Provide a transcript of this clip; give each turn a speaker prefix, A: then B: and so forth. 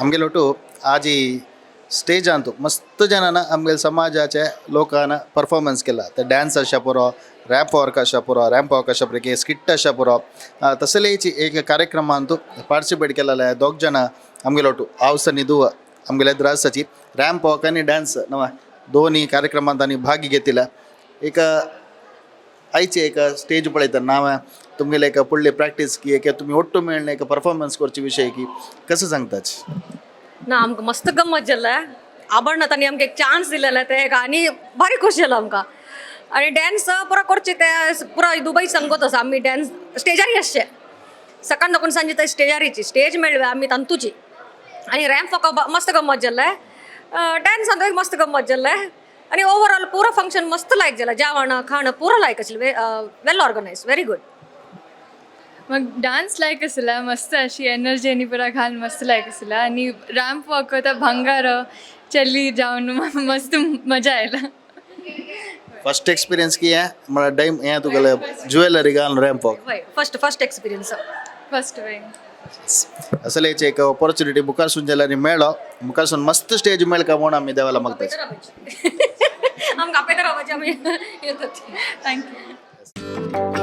A: आमगेलोटू आज ही स्टेज आणतो मस्त जनानं आमगे समाजाच्या लोकांना परफॉर्मन्स केला तर डान्स अशा पुरो रॅप वॉर्क अशा पुरो रॅम्प वॉर्क अशा पुरो स्किट अशा पुरो तसलेची एक कार्यक्रम आणतो पार्टिसिपेट केलेला आहे दोग जण आमगेलोटू आवस निधू आमगेले द्रासाची रॅम्प वॉक आणि डान्स नवा दोन्ही कार्यक्रमात आणि भाग घेतला एक आयचे एक स्टेज पळयता नाव तुमगेले एक पुढले प्रॅक्टिस की एक तुम्ही ओट्टू मेळणे एक परफॉर्मन्स करचे विषय की कसं सांगताच
B: ना आमकां मस्त गंमत जाल्ला आबरणात आनी आमकां एक चान्स दिलेले ते आनी भारी खोशी जाला आमकां आनी डॅन्स पुरो करचे ते पुरो दुबई संगत आसा आमी डॅन्स स्टेजारी आसचे सकाळ दाखोवन सांजे थंय स्टेजारीची स्टेज मेळ्ळी आमी तांतूची आनी रॅम्प वॉक मस्त गंमत जाल्ले डॅन्सांतूय मस्त गंमत जाल्ले आनी ओवरऑल पुरो फंक्शन मस्त लायक जाला जेवण खाणं पुरो लायक आशिल्लें वेल ऑर्गनायज व्हेरी गुड
C: मग डान्स लायक आसला मस्त अशी एनर्जी आनी पुरा घाल मस्त लायक आसला आनी रॅम्प वॉक होता भंगार चली जावन मस्त मजा आयला
A: फर्स्ट एक्सपिरियंस की है मला टाइम हे तुगेले ज्वेलरी घालून ramp walk
B: first experience
C: first way
A: असले एक ऑपॉर्च्युनिटी मुखारसून जाल्यार मेळ्ळो मुखारसून मस्त स्टेज मेळ का म्हूण आमी देवाला मागता
B: आमकां आपयता रावपाचें आमी येतात
C: थँक्यू